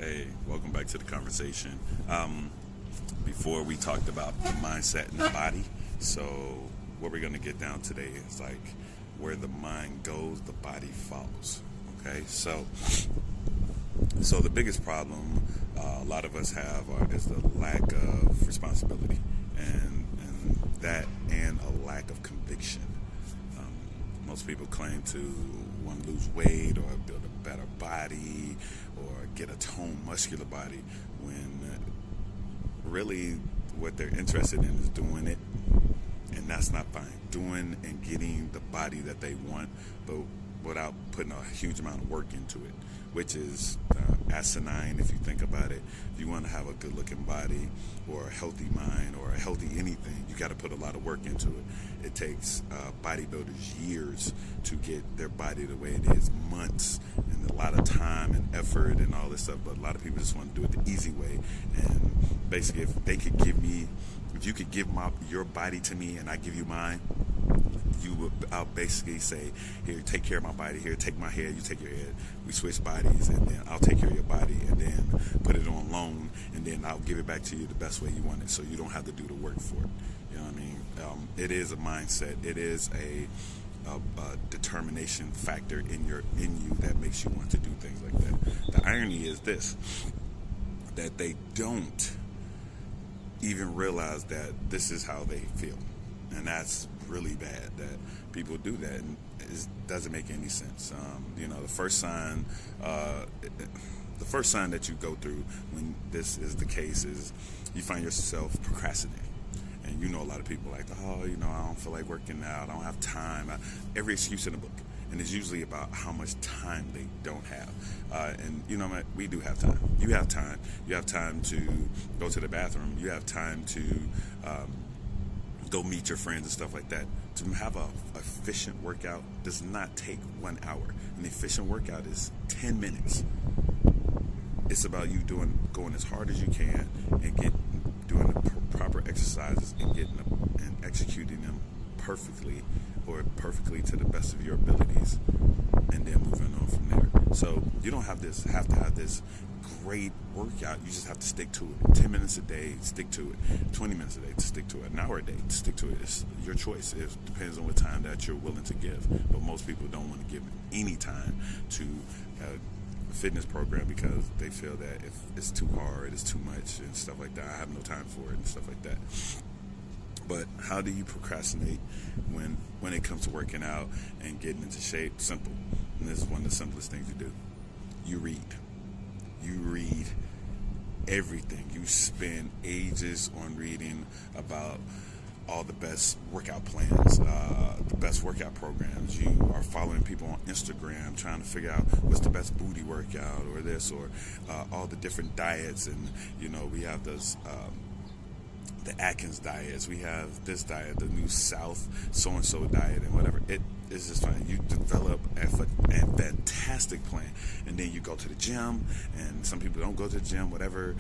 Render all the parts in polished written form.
Hey, welcome back to the conversation. Before we talked about the mindset and the body, so what we're going to get down today is like where the mind goes, the body follows. Okay, so the biggest problem a lot of us have is the lack of responsibility, and that and a lack of conviction. Most people claim to want to lose weight or build a better body or get a toned, muscular body when really what they're interested in is doing it, and that's not fine. Doing and getting the body that they want, but without putting a huge amount of work into it, which is asinine if you think about it. If you want to have a good-looking body or a healthy mind or a healthy anything, you got to put a lot of work into it. It takes bodybuilders years to get their body the way it is, months, and a lot of time and effort and all this stuff, but a lot of people just want to do it the easy way. And basically, if you could give your body to me and I give you mine, I'll basically say, here, take care of my body. Here, take my head. You take your head. We switch bodies, and then I'll take care of your body, and then put it on loan, and then I'll give it back to you the best way you want it, so you don't have to do the work for it. You know what I mean? It is a mindset. It is a determination factor in you that makes you want to do things like that. The irony is this: that they don't even realize that this is how they feel, and that's really bad that people do that, and it doesn't make any sense. The first sign that you go through when this is the case is you find yourself procrastinating. And a lot of people are like, I don't feel like working out, I don't have time. Every excuse in the book. And it's usually about how much time they don't have. And we do have time. You have time. You have time to go to the bathroom. You have time to go meet your friends and stuff like that. To have a efficient workout does not take 1 hour. An efficient workout is 10 minutes. It's about you going as hard as you can and doing the proper exercises and and executing them perfectly to the best of your abilities, and then moving on from there. So you don't have to have this great workout. You just have to stick to it. 10 minutes a day, stick to it. 20 minutes a day, stick to it. An hour a day, stick to it. It's your choice. It depends on what time that you're willing to give. But most people don't want to give any time to a fitness program because they feel that if it's too hard, it's too much and stuff like that. I have no time for it and stuff like that. But how do you procrastinate when it comes to working out and getting into shape? Simple. And this is one of the simplest things you do. You read. You read everything. You spend ages on reading about all the best workout plans, the best workout programs. You are following people on Instagram trying to figure out what's the best booty workout or this or all the different diets. And, we have those the Atkins diets. We have this diet, the new South so-and-so diet and whatever. It is just fine. You develop a fantastic plan, and then you go to the gym, and some people don't go to the gym, whatever.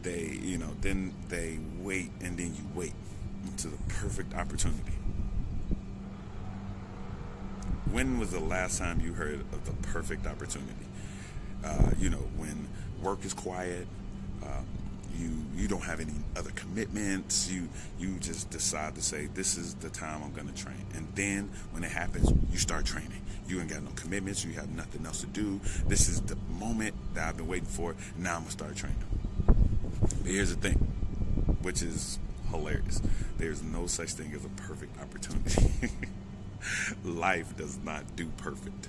Then they wait, and then you wait until the perfect opportunity. When was the last time you heard of the perfect opportunity? When work is quiet, you don't have any other commitments. You just decide to say, this is the time I'm going to train. And then when it happens, you start training. You ain't got no commitments. You have nothing else to do. This is the moment that I've been waiting for. Now I'm going to start training. But here's the thing, which is hilarious. There's no such thing as a perfect opportunity. Life does not do perfect.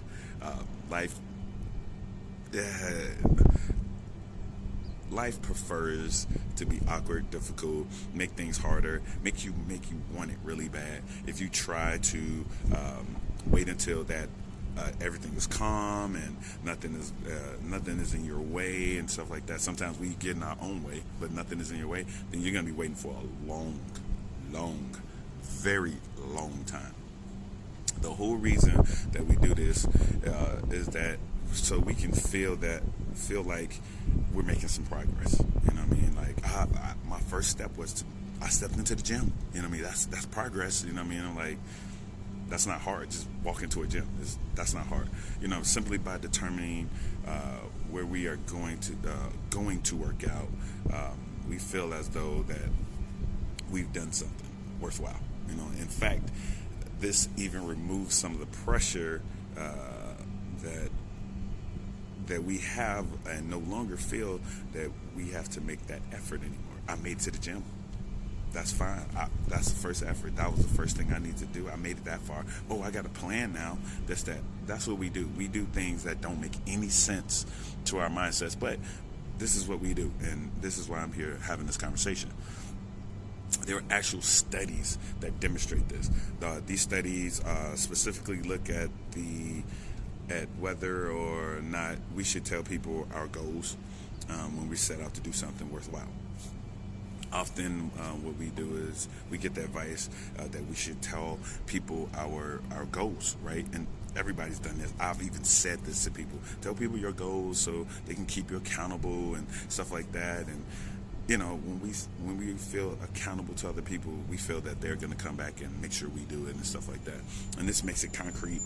Life prefers to be awkward, difficult, make things harder, make you want it really bad. If you try to wait until that everything is calm and nothing is in your way and stuff like that. Sometimes we get in our own way, but nothing is in your way. Then you're gonna be waiting for a long, very long time. The whole reason that we do this is that so we can feel like we're making some progress. You know what I mean? Like my first step was I stepped into the gym. You know what I mean? That's progress. You know what I mean? I'm like, that's not hard. Just walk into a gym. That's not hard. Simply by determining where we are going to work out, we feel as though that we've done something worthwhile. In fact, this even removes some of the pressure that we have, and no longer feel that we have to make that effort anymore. I made it to the gym. That's fine. That's the first effort. That was the first thing I need to do. I made it that far. Oh, I got a plan now. That's what we do. We do things that don't make any sense to our mindsets, but this is what we do, and this is why I'm here having this conversation. There are actual studies that demonstrate this. These studies specifically look at whether or not we should tell people our goals when we set out to do something worthwhile. Often what we do is we get the advice that we should tell people our goals, right? And everybody's done this. I've even said this to people. Tell people your goals so they can keep you accountable and stuff like that. And when we feel accountable to other people, we feel that they're going to come back and make sure we do it and stuff like that. And this makes it concrete.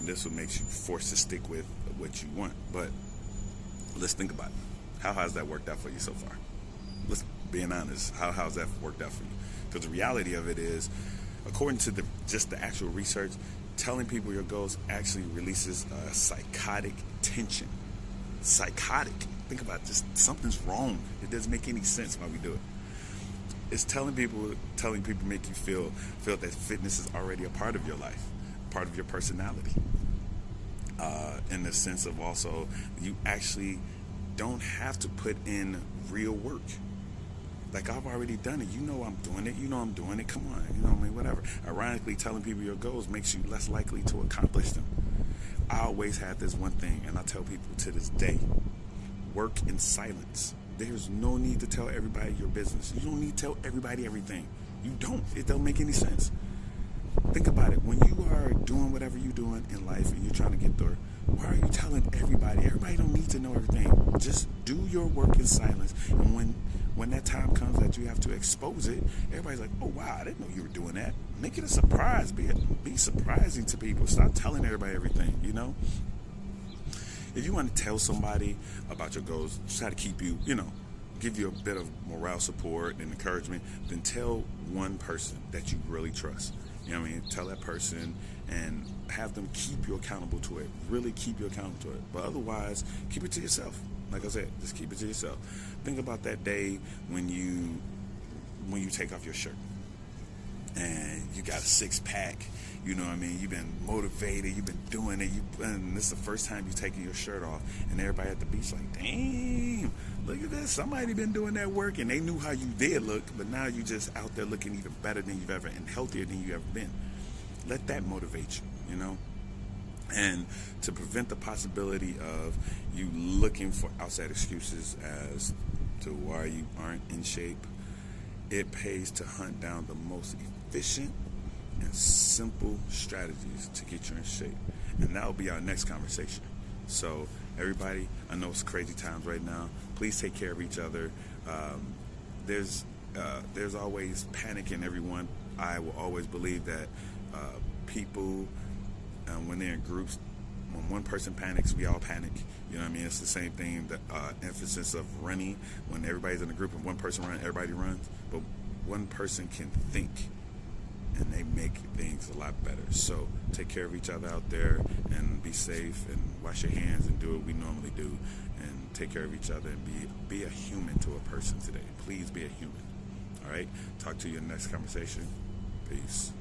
This will make you forced to stick with what you want. But let's think about it. How has that worked out for you so far? Let's being honest. How's that worked out for you? Because the reality of it is, according to just the actual research, telling people your goals actually releases psychotic tension. Psychotic. Think about this. Something's wrong. It doesn't make any sense why we do it. It's telling people make you feel that fitness is already a part of your life, part of your personality. In the sense of also, you actually don't have to put in real work. Like, I've already done it. I'm doing it. I'm doing it. Come on. Whatever. Ironically, telling people your goals makes you less likely to accomplish them. I always have this one thing, and I tell people to this day: work in silence. There's no need to tell everybody your business. You don't need to tell everybody everything. You don't. It don't make any sense. Think about it. When you are doing whatever you're doing in life and you're trying to get there, why are you telling everybody? Everybody don't need to know everything. Just do your work in silence. And when that time comes that you have to expose it, everybody's like, oh, wow, I didn't know you were doing that. Make it a surprise. Be surprising to people. Stop telling everybody everything, If you want to tell somebody about your goals, try to keep you, give you a bit of morale support and encouragement, then tell one person that you really trust. Tell that person and have them keep you accountable to it. Really keep you accountable to it. But otherwise, keep it to yourself. Like I said, just keep it to yourself. Think about that day when you take off your shirt and you got a six-pack. You've been motivated. You've been doing it. And this is the first time you're taking your shirt off. And everybody at the beach like, damn, look at this. Somebody been doing that work. And they knew how you did look. But now you just out there looking even better than you've ever, and healthier than you've ever been. Let that motivate you, And to prevent the possibility of you looking for outside excuses as to why you aren't in shape, it pays to hunt down the most efficient and simple strategies to get you in shape. And that will be our next conversation. So everybody, I know it's crazy times right now. Please take care of each other. There's always panic in everyone. I will always believe that people, when they're in groups, when one person panics, we all panic. It's the same thing, the emphasis of running. When everybody's in a group and one person runs, everybody runs. But one person can think, and they make things a lot better. So take care of each other out there and be safe and wash your hands and do what we normally do and take care of each other and be a human to a person today. Please be a human. All right? Talk to you in the next conversation. Peace.